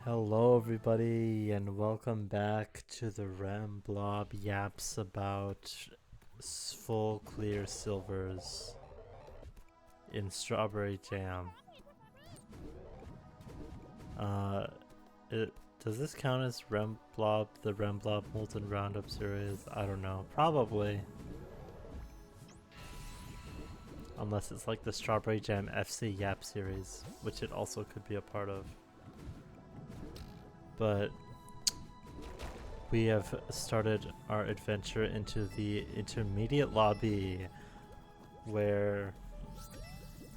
Hello, everybody, and welcome back to the Remblob yaps about full clear silvers in strawberry jam. Uh, it does this count as Remblob, the Remblob Molten Roundup series? I don't know. Probably, unless it's like the Strawberry Jam FC Yap series, which it also could be a part of. But we have started our adventure into the intermediate lobby, where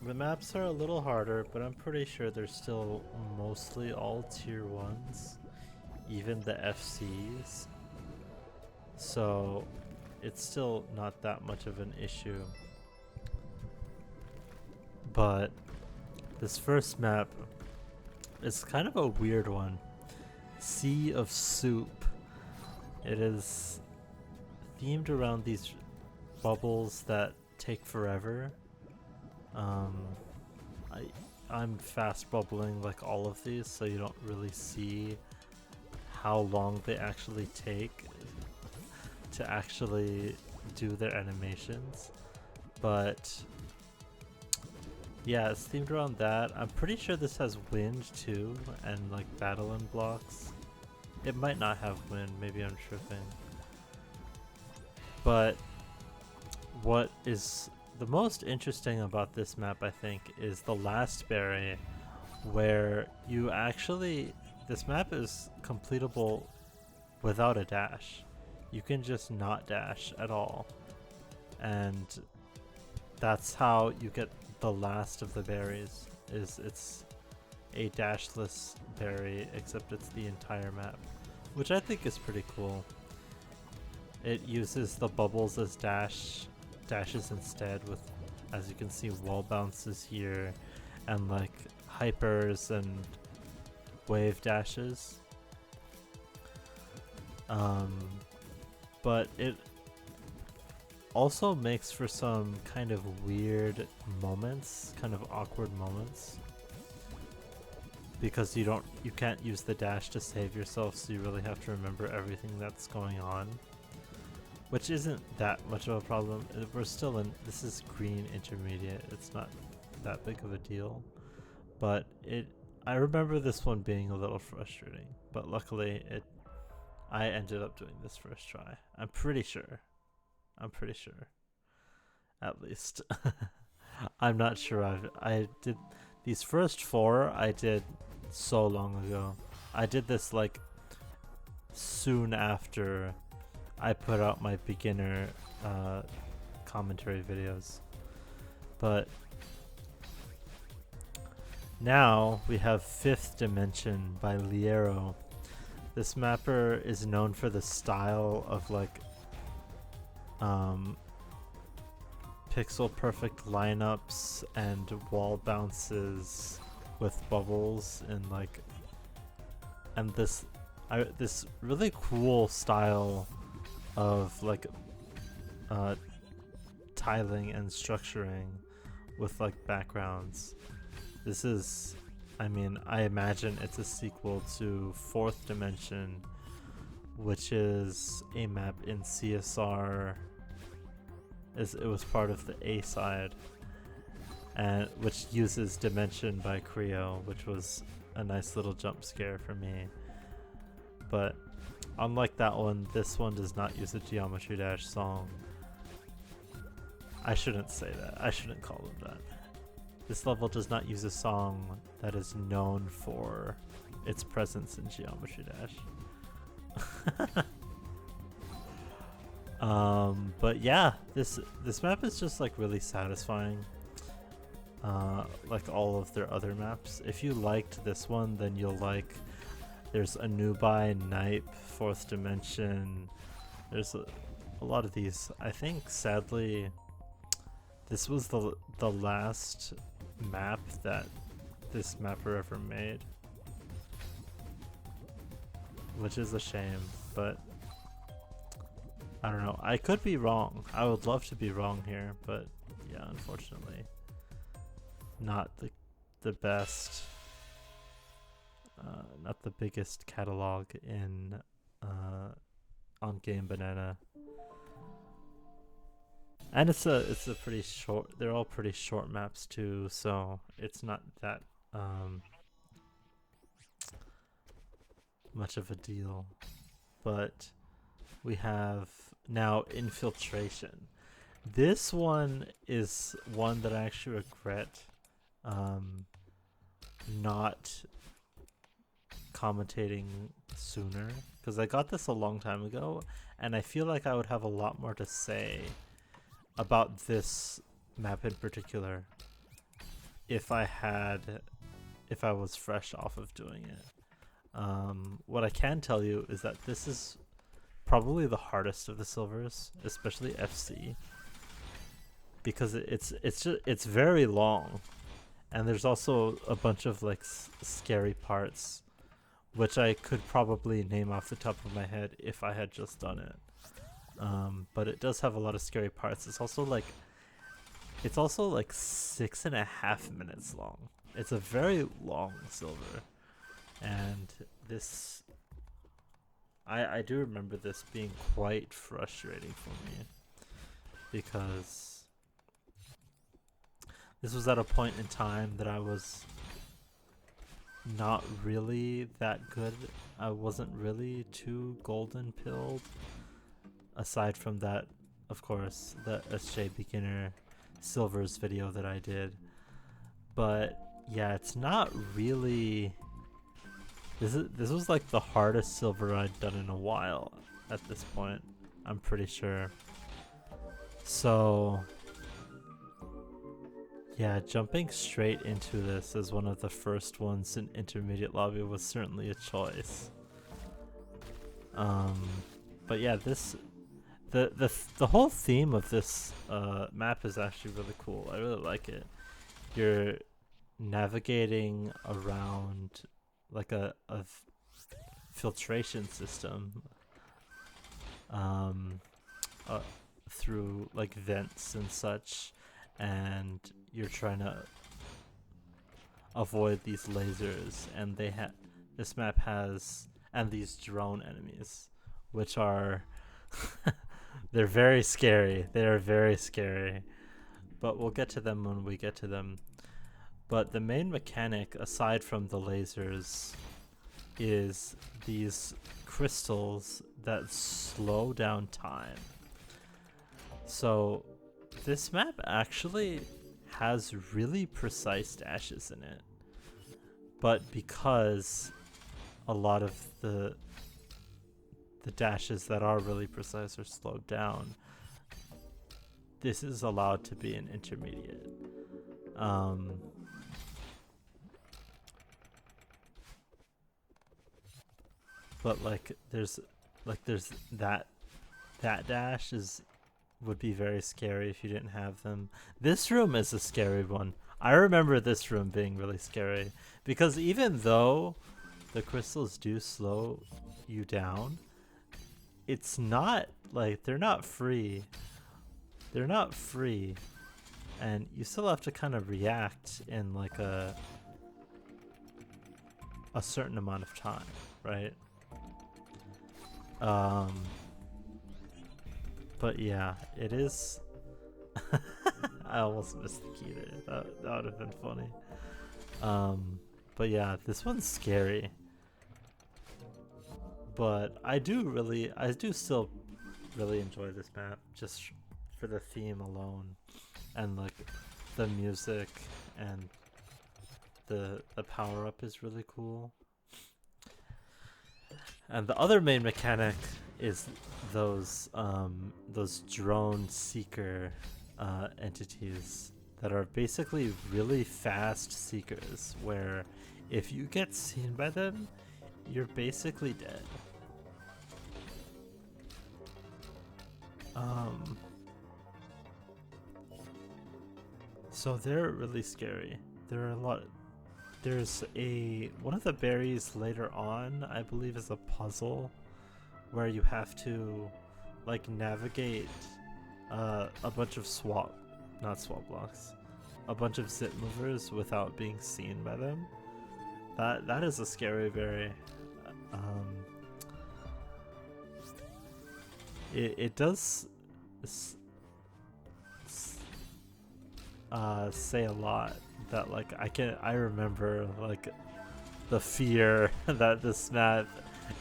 the maps are a little harder, but I'm pretty sure they're still mostly all tier 1s, even the FCs. So it's still not that much of an issue. But this first map is kind of a weird one. Sea of Soup. It is themed around these bubbles that take forever. I'm fast bubbling like all of these, so you don't really see how long they actually take to actually do their animations. But yeah, it's themed around that. I'm pretty sure this has wind too, and like battling blocks. It might not have wind, maybe I'm tripping. But what is the most interesting about this map, I think, is the last berry, where you actually, this map is completable without a dash. You can just not dash at all. And that's how you get the last of the berries, is it's a dashless berry, except it's the entire map, which I think is pretty cool. It uses the bubbles as dashes instead, with, as you can see, wall bounces here and like hypers and wave dashes. But it also makes for some kind of weird moments, kind of awkward moments, because you can't use the dash to save yourself, so you really have to remember everything that's going on, which isn't that much of a problem. We're still in, this is green intermediate, it's not that big of a deal, but I remember this one being a little frustrating, but luckily I ended up doing this first try. I'm pretty sure, at least. I'm not sure. I did these first four, I did so long ago. I did this like soon after I put out my beginner commentary videos. But now we have Fifth Dimension by Liero. This mapper is known for the style of like pixel perfect lineups and wall bounces with bubbles and like, and this really cool style of like tiling and structuring with like backgrounds. This is, I mean, I imagine it's a sequel to Fourth Dimension, which is a map in CSR. It was part of the A side, and which uses Dimension by Creo, which was a nice little jump scare for me. But unlike that one, this one does not use a Geometry Dash song. I shouldn't say that. I shouldn't call them that. This level does not use a song that is known for its presence in Geometry Dash. But yeah, this map is just like really satisfying. Like all of their other maps. If you liked this one, then you'll like, there's Anubai, Nipe, Fourth Dimension. There's a lot of these. I think sadly this was the last map that this mapper ever made, which is a shame, but I don't know. I could be wrong. I would love to be wrong here, but yeah, unfortunately, not the best not the biggest catalog in on Game Banana. And it's a pretty short. They're all pretty short maps too, so it's not that much of a deal. But we have now Infiltration. This one is one that I actually regret not commentating sooner, because I got this a long time ago, and I feel like I would have a lot more to say about this map in particular if I was fresh off of doing it. What I can tell you is that this is probably the hardest of the silvers, especially FC, because it's very long, and there's also a bunch of like scary parts, which I could probably name off the top of my head if I had just done it. But it does have a lot of scary parts. It's also like 6.5 minutes long. It's a very long silver, and this I do remember this being quite frustrating for me, because this was at a point in time that I was not really that good. I wasn't really too golden pilled, aside from that, of course, the SJ Beginner Silvers video that I did. But yeah, it's not really... This was like the hardest silver I'd done in a while at this point, I'm pretty sure. So yeah, jumping straight into this as one of the first ones in intermediate lobby was certainly a choice. But yeah, the whole theme of this map is actually really cool. I really like it. You're navigating around like a filtration system through like vents and such, and you're trying to avoid these lasers, and this map has, and these drone enemies, which are they're very scary. They are very scary, but we'll get to them when we get to them. But the main mechanic, aside from the lasers, is these crystals that slow down time. So this map actually has really precise dashes in it, but because a lot of the dashes that are really precise are slowed down, this is allowed to be an intermediate. But there's that dash would be very scary if you didn't have them. This room is a scary one. I remember this room being really scary, because even though the crystals do slow you down, it's not like they're not free. They're not free, and you still have to kind of react in like a certain amount of time, right? But yeah, it is. I almost missed the key there. That would have been funny. But yeah, this one's scary. But I do still really enjoy this map, just for the theme alone, and like the music, and the power up is really cool. And the other main mechanic is those drone seeker entities that are basically really fast seekers, where if you get seen by them, you're basically dead. So they're really scary. There are a lot. There's one of the berries later on, I believe, is a puzzle where you have to like navigate a bunch of a bunch of zip movers without being seen by them. That is a scary berry. Um, it does say a lot that like I remember like the fear that this map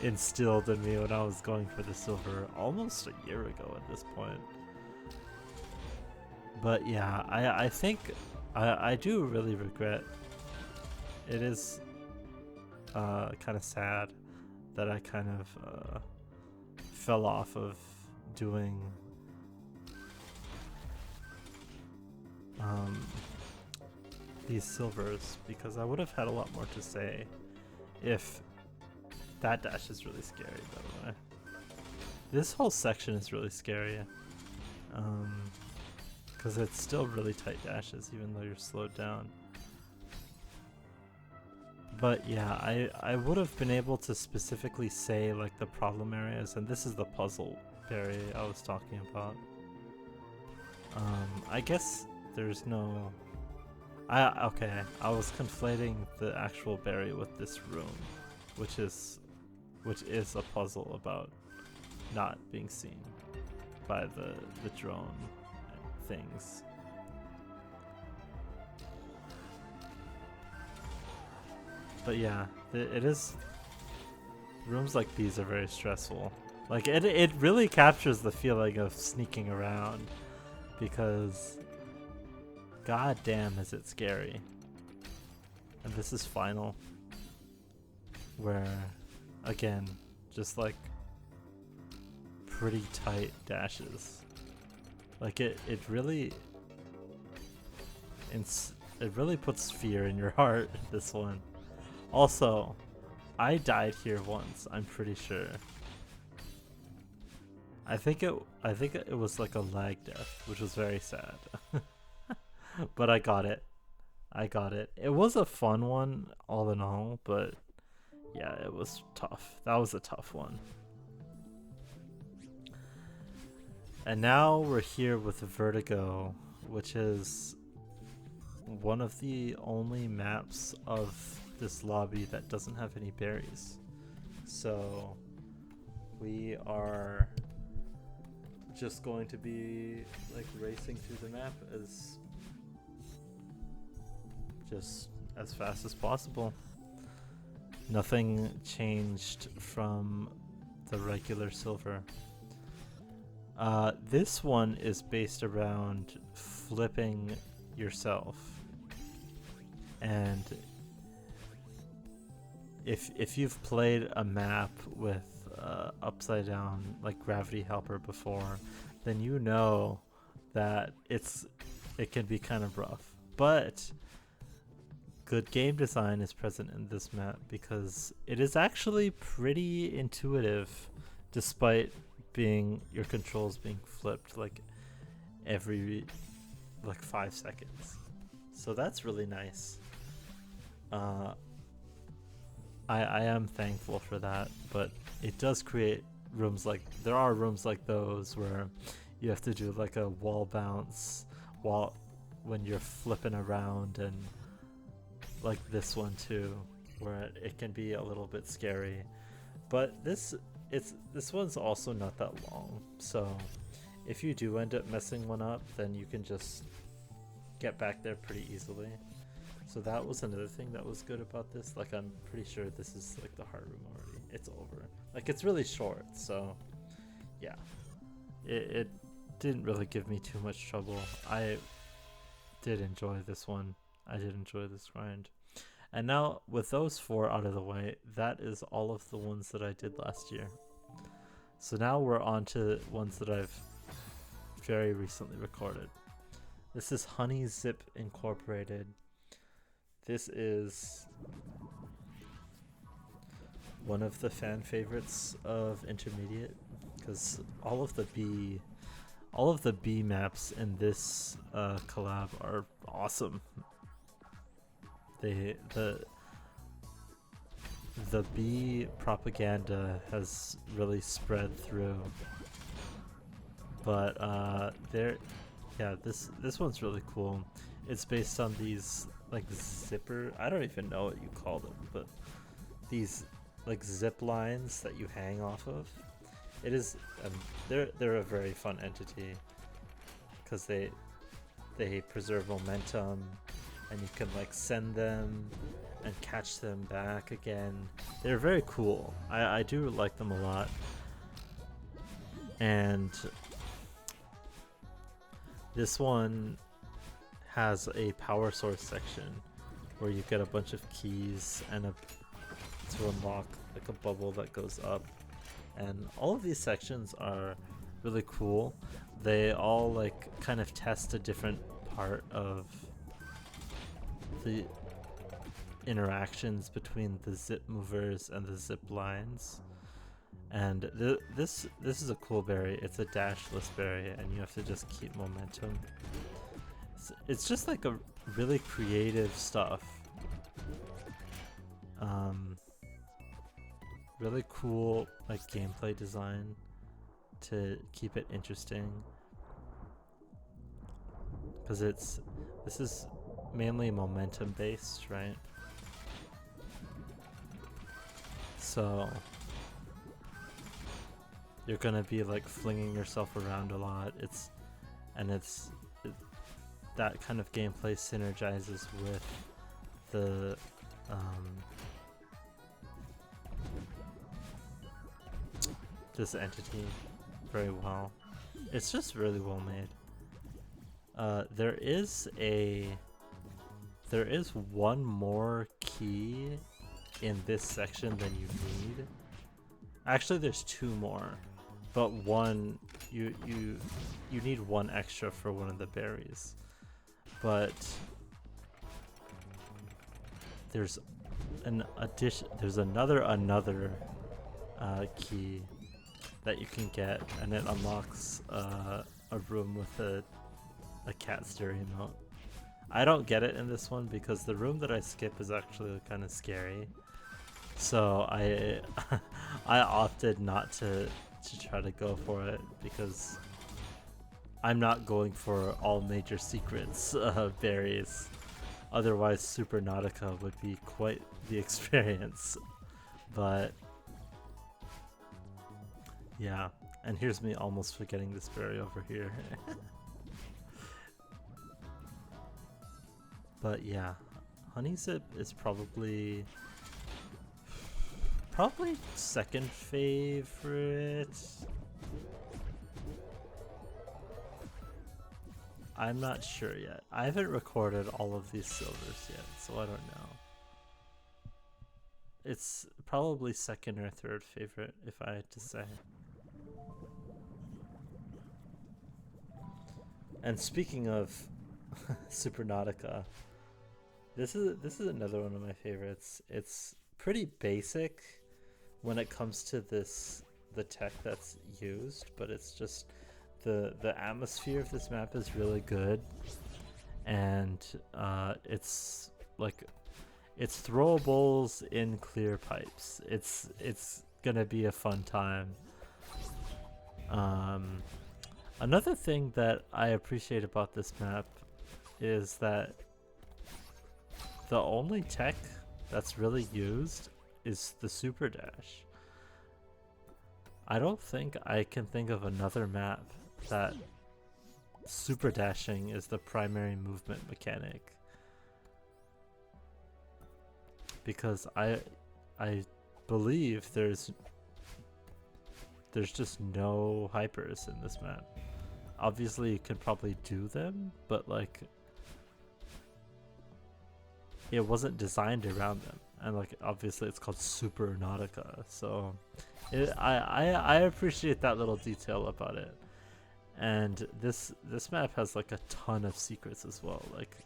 instilled in me when I was going for the silver almost a year ago at this point. But yeah, I think I do really regret. It is kind of sad that I kind of fell off of doing these silvers, because I would have had a lot more to say if that dash is really scary, by the way. This whole section is really scary, because it's still really tight dashes even though you're slowed down. But yeah, I would have been able to specifically say like the problem areas, and this is the puzzle berry I was talking about. I guess there's no... okay, I was conflating the actual berry with this room, which is a puzzle about not being seen by the drone things. But yeah, it is... Rooms like these are very stressful. Like, it really captures the feeling of sneaking around, because god damn is it scary. And this is final, where, again, just like pretty tight dashes. Like it really puts fear in your heart, this one. Also, I died here once, I'm pretty sure. I think it was like a lag death, which was very sad. But I got it. It was a fun one, all in all, but yeah, it was tough. That was a tough one. And now we're here with Vertigo, which is one of the only maps of this lobby that doesn't have any berries. So we are just going to be like racing through the map just as fast as possible. Nothing changed from the regular silver. This one is based around flipping yourself, and if you've played a map with upside down like Gravity Helper before, then you know that it can be kind of rough, but good game design is present in this map because it is actually pretty intuitive, despite your controls being flipped like every like 5 seconds. So that's really nice. I am thankful for that, but it does create rooms like, there are rooms like those where you have to do like a wall bounce when you're flipping around, and like this one too, where it can be a little bit scary. But this one's also not that long, so if you do end up messing one up, then you can just get back there pretty easily. So that was another thing that was good about this. Like, I'm pretty sure this is like the hard room already. It's over. Like, it's really short, so yeah. It didn't really give me too much trouble. I did enjoy this one. I did enjoy this grind. And now, with those 4 out of the way, that is all of the ones that I did last year. So now we're on to ones that I've very recently recorded. This is Honey Zip Incorporated. This is one of the fan favorites of Intermediate, because all of the B maps in this collab are awesome. The B propaganda has really spread through, but this one's really cool. It's based on these like zipper. I don't even know what you call them, but these like zip lines that you hang off of. It is they're a very fun entity because they preserve momentum, and you can like send them and catch them back again. They're very cool. I do like them a lot. And this one has a power source section where you get a bunch of keys and to unlock like a bubble that goes up. And all of these sections are really cool. They all like kind of test a different part of the interactions between the zip movers and the zip lines. And this is a cool berry. It's a dashless berry, and you have to just keep momentum. It's just like a really creative stuff. Really cool like gameplay design to keep it interesting. Because this is mainly momentum based, right? So you're gonna be like flinging yourself around a lot. That kind of gameplay synergizes with the this entity very well. It's just really well made. There is one more key in this section than you need. Actually, there's two more, but one you need one extra for one of the berries. But there's another key that you can get, and it unlocks a room with a cat stereo remote. I don't get it in this one because the room that I skip is actually kind of scary. So I I opted not to try to go for it because I'm not going for all major secrets berries. Otherwise, Supernautica would be quite the experience. But yeah, and here's me almost forgetting this berry over here. But yeah, Honey Zip is probably second favorite. I'm not sure yet. I haven't recorded all of these silvers yet, so I don't know. It's probably second or third favorite if I had to say. And speaking of Supernautica, this is another one of my favorites. It's pretty basic when it comes to the tech that's used, but it's just the atmosphere of this map is really good, and it's throwables in clear pipes. It's gonna be a fun time. Another thing that I appreciate about this map is that the only tech that's really used is the super dash. I don't think I can think of another map that super dashing is the primary movement mechanic, because I believe there's just no hypers in this map. Obviously you can probably do them, but like it wasn't designed around them, and like obviously it's called Supernautica, so I appreciate that little detail about it. And this map has like a ton of secrets as well. Like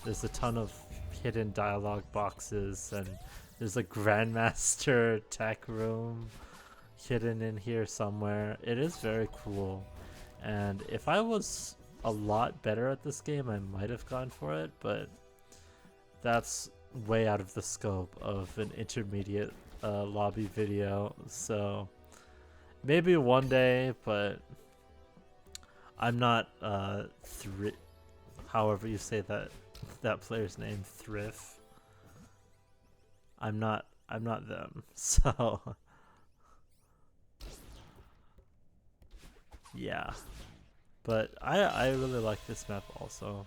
there's a ton of hidden dialogue boxes, and there's a Grandmaster tech room hidden in here somewhere. It is very cool, and if I was a lot better at this game I might have gone for it, but that's way out of the scope of an intermediate lobby video, so maybe one day, but I'm not however you say that that player's name, Thrift. I'm not them. So yeah. But I really like this map also.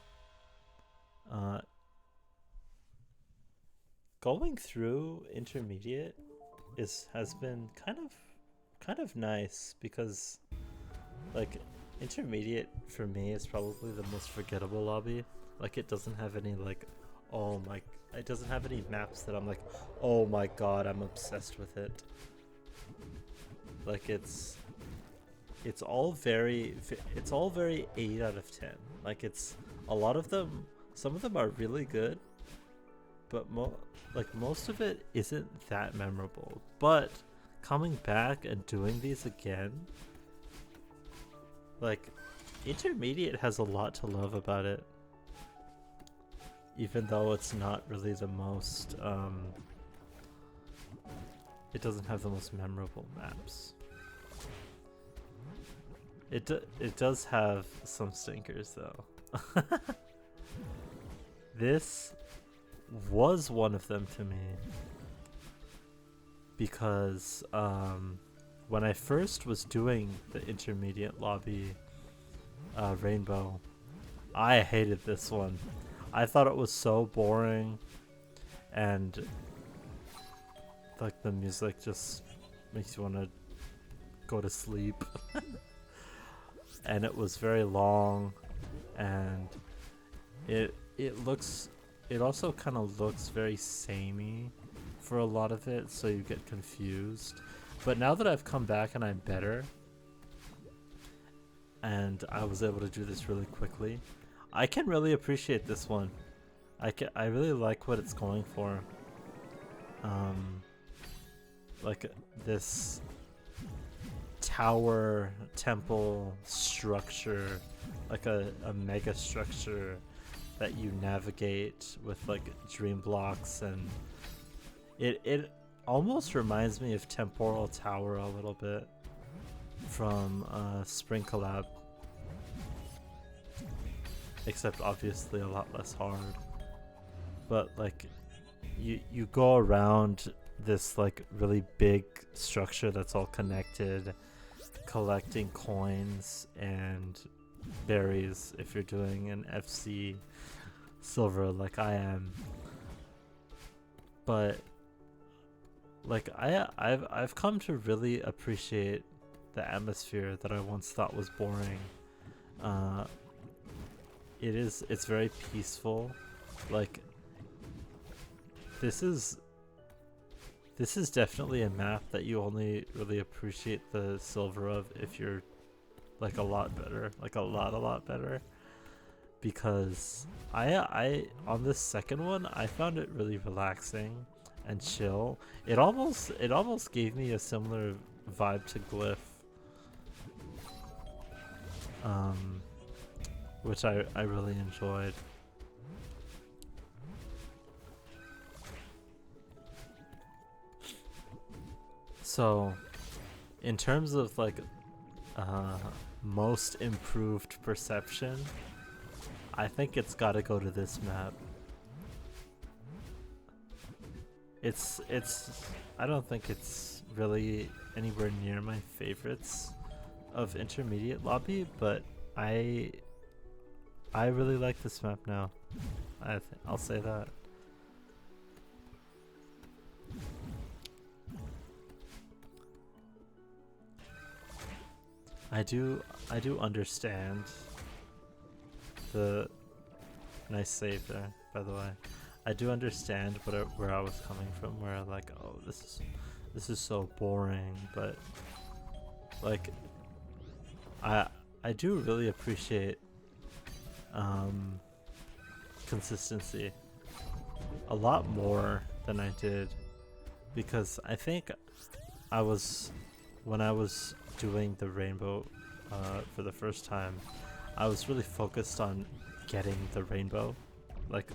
Uh, Going through intermediate has been kind of nice because like intermediate for me is probably the most forgettable lobby. Like it doesn't have any like oh my it doesn't have any maps that I'm like, oh my god, I'm obsessed with it. Like it's all very 8 out of 10. Like it's a lot of them, some of them are really good, but most of it isn't that memorable. But coming back and doing these again, like intermediate has a lot to love about it, even though it's not really the most it doesn't have the most memorable maps. It does have some stinkers though. This was one of them to me because when I first was doing the intermediate lobby Rainbow, I hated this one. I thought it was so boring and like the music just makes you want to go to sleep. And it was very long, and it also kind of looks very samey for a lot of it, so you get confused. But now that I've come back and I'm better, and I was able to do this really quickly, I can really appreciate this one. I really like what it's going for. Like this tower temple structure, like a mega structure that you navigate with like dream blocks, and it almost reminds me of Temporal Tower a little bit from Spring Collab, except obviously a lot less hard. But like you go around this like really big structure that's all connected, collecting coins and berries if you're doing an FC silver like I am. But like I've come to really appreciate the atmosphere that I once thought was boring. It's very peaceful. Like this is definitely a map that you only really appreciate the silver of if you're like a lot better, like a lot better. Because I on this second one, I found it really relaxing and chill. It almost gave me a similar vibe to Glyph, which I really enjoyed. So, in terms of like most improved perception, I think it's got to go to this map. It's I don't think it's really anywhere near my favorites of intermediate lobby, but I really like this map now. I'll say that. I do understand the nice save there, by the way. I do understand where I was coming from, where like, oh, this is so boring, but like I do really appreciate consistency a lot more than I did, because I think when I was doing the rainbow for the first time, I was really focused on getting the rainbow. Like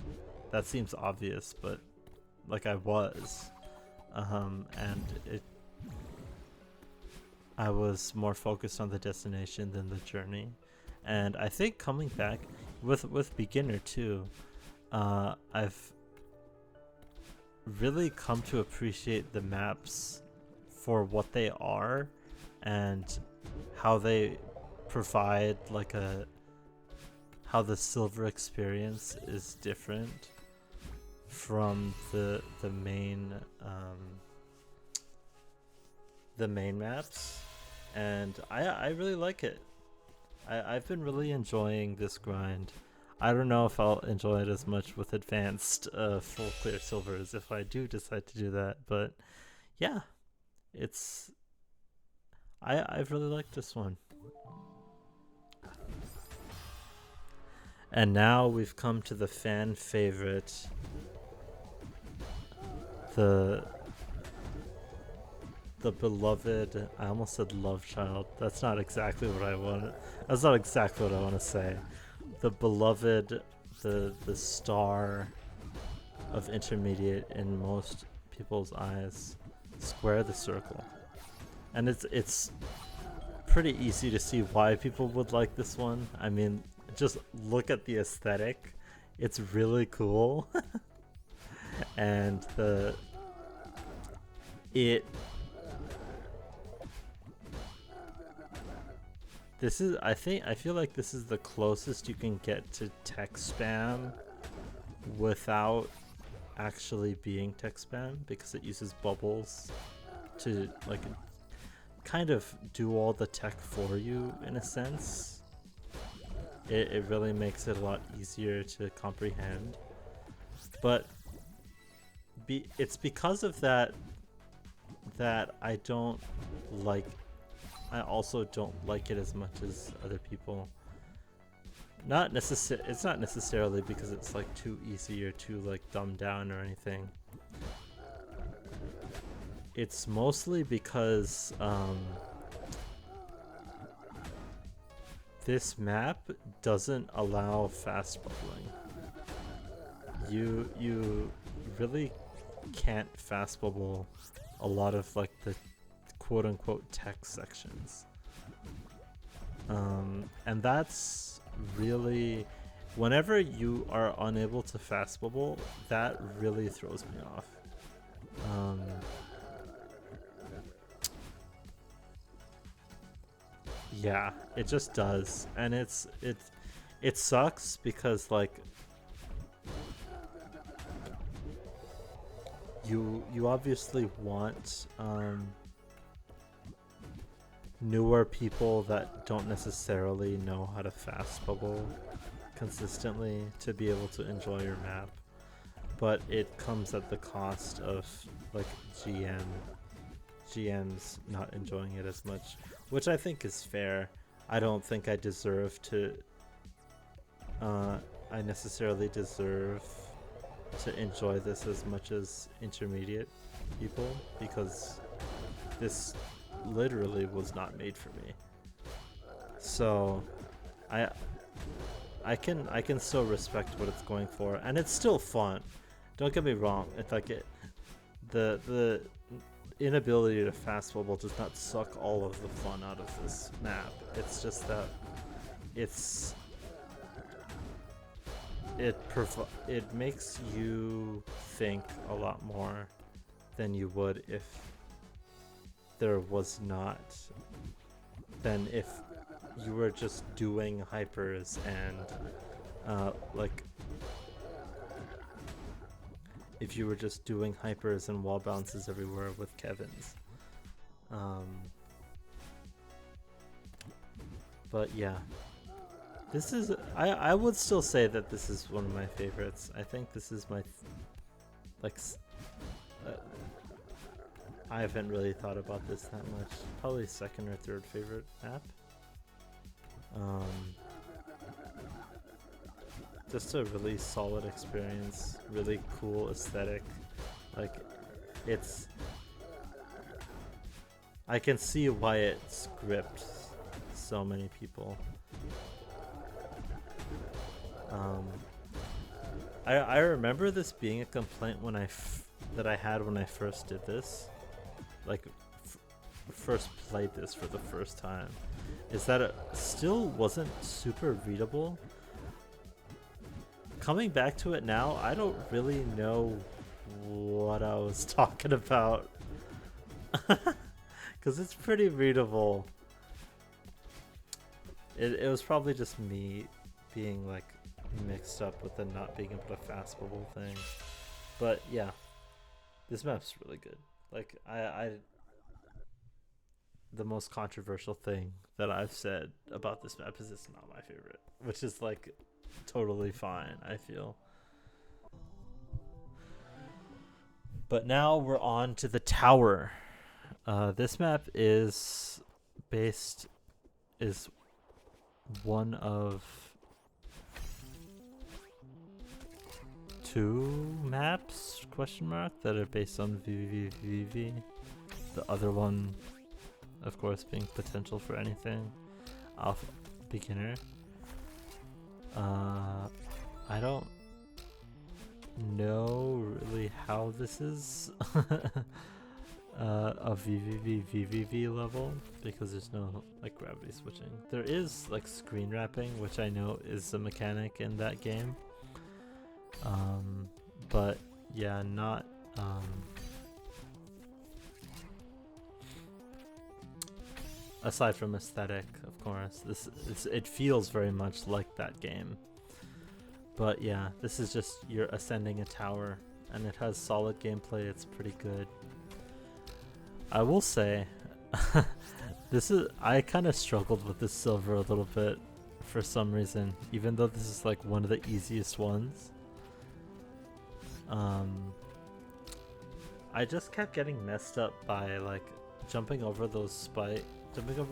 that seems obvious, but like I was, and I was more focused on the destination than the journey. And I think coming back with beginner too, I've really come to appreciate the maps for what they are and how they provide like how the silver experience is different from the main maps, and I really like it. I've been really enjoying this grind. I don't know if I'll enjoy it as much with advanced full clear silvers if I do decide to do that, but yeah, it's I've really liked this one. And now we've come to the fan favorite, the beloved, I almost said love child. That's not exactly what I want. That's not exactly what I want to say. The beloved, the star of intermediate in most people's eyes, Square the Circle. And it's pretty easy to see why people would like this one. I mean, just look at the aesthetic. It's really cool. And this is, I feel like this is the closest you can get to text spam without actually being text spam, because it uses bubbles to like kind of do all the tech for you in a sense. It really makes it a lot easier to comprehend. But it's because of that I don't like, I also don't like it as much as other people. It's not necessarily because it's like too easy or too like dumbed down or anything. It's mostly because this map doesn't allow fast bubbling. You really can't fast bubble a lot of like the quote-unquote text sections, and that's really, whenever you are unable to fast bubble, that really throws me off. Yeah, it just does, and it sucks because like you obviously want newer people that don't necessarily know how to fast bubble consistently to be able to enjoy your map, but it comes at the cost of like GMs not enjoying it as much, which I think is fair. I don't think I deserve to I necessarily deserve to enjoy this as much as intermediate people, because this literally was not made for me. So I can still respect what it's going for, and it's still fun. Don't get me wrong. It's like the inability to fast bubble does not suck all of the fun out of this map. It's just that it makes you think a lot more than you would if there was not, than if you were just doing hypers and like if you were just doing hypers and wall bounces everywhere with Kevin's. But yeah, this is, I would still say that this is one of my favorites. I think this is my I haven't really thought about this that much. Probably second or third favorite map. Just a really solid experience, really cool aesthetic. Like, it's, I can see why it's gripped so many people. I remember this being a complaint when that I had when I first did this, like first played this for the first time, is that it still wasn't super readable. coming back to it now, I don't really know what I was talking about. Because it's pretty readable. It was probably just me being like mixed up with the not being able to fast bubble thing. But yeah, this map's really good. Like I the most controversial thing that I've said about this map is it's not my favorite, which is like totally fine, I feel. But now we're on to the tower. This map is one of two maps that are based on VVVV. The other one, of course, being potential for anything. Alpha beginner. I don't know really how this is a VVV level because there's no like gravity switching. There is like screen wrapping, which I know is a mechanic in that game. But yeah, not aside from aesthetic, of course. It feels very much like that game. But yeah, this is just you're ascending a tower, and it has solid gameplay. It's pretty good. I will say, I kind of struggled with this silver a little bit for some reason, even though this is like one of the easiest ones. I just kept getting messed up by like jumping over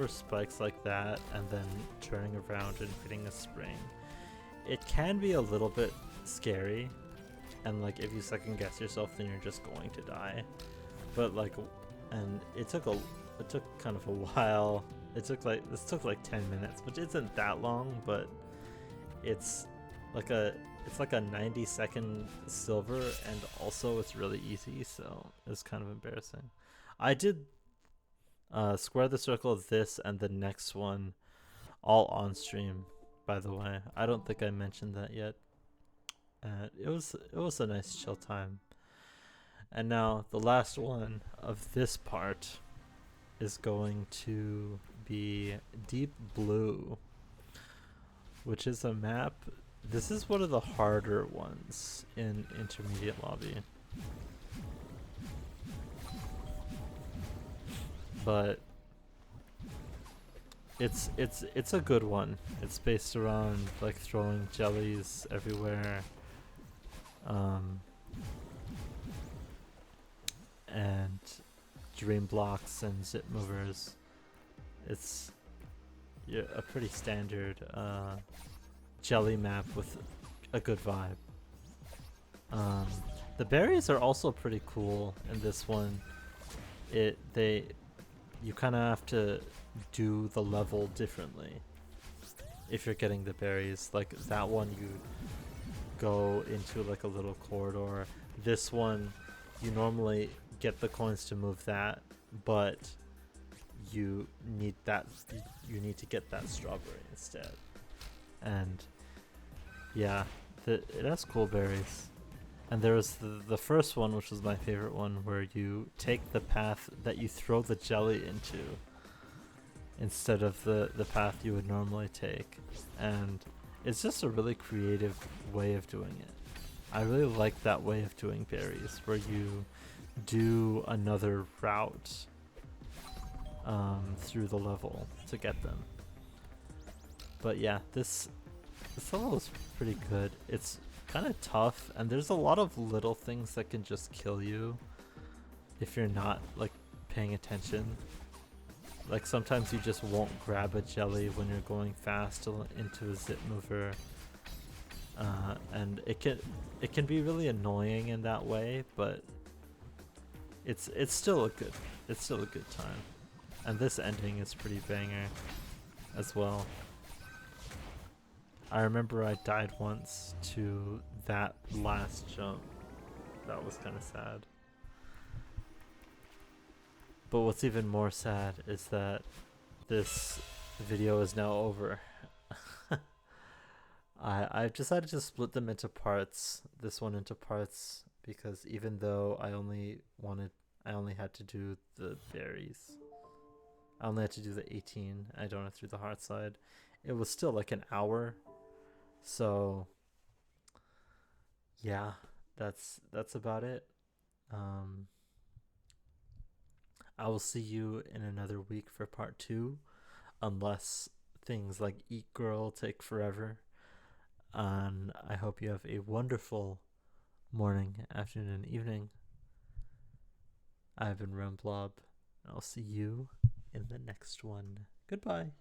spikes like that, and then turning around and hitting a spring. It can be a little bit scary, and like if you second guess yourself, then you're just going to die. But like, and it took kind of a while. This took like 10 minutes, which isn't that long, but it's like a 90-second silver, and also it's really easy, so it's kind of embarrassing. I did square the circle of this and the next one all on stream, by the way. I don't think I mentioned that yet. It was a nice chill time. And now the last one of this part is going to be Deep Blue, which is a map. This is one of the harder ones in intermediate lobby. But it's a good one. It's based around like throwing jellies everywhere, and dream blocks and zip movers. It's a pretty standard jelly map with a good vibe. The berries are also pretty cool in this one. You kind of have to do the level differently if you're getting the berries. Like that one, you go into like a little corridor. This one, you normally get the coins to move that, but you need to get that strawberry instead. And yeah, it has cool berries. And there was the first one, which was my favorite one, where you take the path that you throw the jelly into instead of the path you would normally take. And it's just a really creative way of doing it. I really like that way of doing berries, where you do another route through the level to get them. But yeah, this level is pretty good. It's kind of tough, and there's a lot of little things that can just kill you if you're not like paying attention. Like sometimes you just won't grab a jelly when you're going fast into a zip mover, and it can be really annoying in that way, but it's still a good time. And this ending is pretty banger as well. I remember I died once to that last jump. That was kind of sad. But what's even more sad is that this video is now over. I've decided to split them into parts, this one into parts, because even though I only had to do the berries. I only had to do the 18. I don't have to do the heart side. It was still like an hour. So yeah, that's about it. Um, I will see you in another week for part two, unless things like Eat Girl take forever. And I hope you have a wonderful morning, afternoon, and evening. I've been Remblob, and I'll see you in the next one. Goodbye.